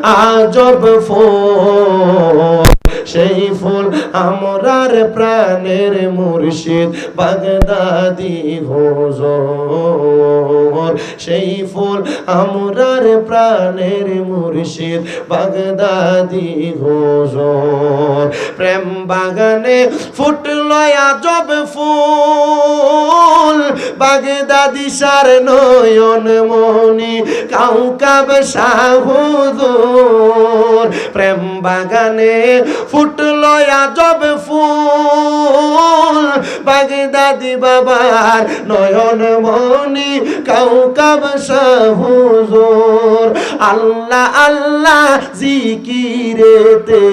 আজব ফুল, সেই ফুল আমরার প্রাণের মুর্শিদ বাগদাদি হুজুর, সেই ফুল আমরার প্রাণের মুর্শিদ বাগদাদি হুজুর। প্রেম বাগানে ফুটলো আজব ফুল, বাগদাদি সার নয়ন মনি কাউকাব শাহ হুজুর। প্রেম বাগানে ফুটলো আজব ফুল, বাগদাদি বাবার নয়ন মনি কাউকাব শাহ হুজুর। আল্লাহ আল্লাহ জিকিরেতে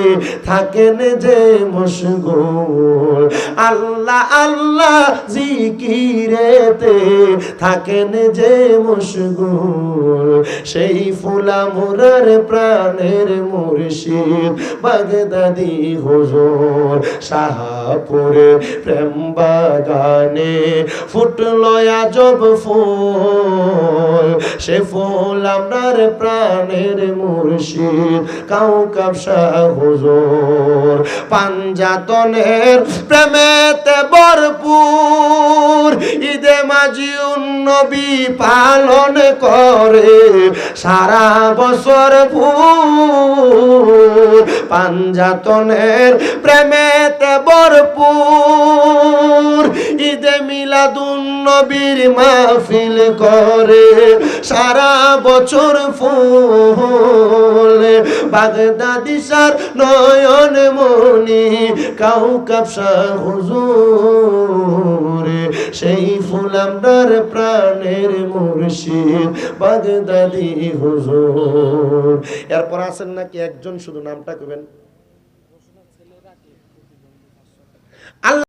থাকেন যে মশগুল, আল্লাহ আল্লাহ জিকিরেতে থাকেন যে মশগুল, সেই ফুল আমরার প্রাণের মুর্শিদ বাগদাদি হুজুর। শাহপুরে প্রেম বাগানে ফুটলো আজব ফুল, সে ফুল আমরার প্রাণের মুর্শিদ কাউকাব শাহ হুজুর। পাঞ্জাতনের প্রেমেতে ভরপুর, ঈদে মাজিউন নবী পালন করে সারা বছর ভোর। পাঞ্জাতনের প্রেমেতে ভরপুর, ঈদে মিলাদুন নবীর মাহফিল করে সারা বছর ফুল। বাগদাদি সার নয়ন মনি কাউকাব শাহ হুজুর, সেই ফুল আমরার প্রাণের মুর্শিদ বাগদাদি হুজুর। এরপর আছেন নাকি একজন, শুধু নামটা কইবেন।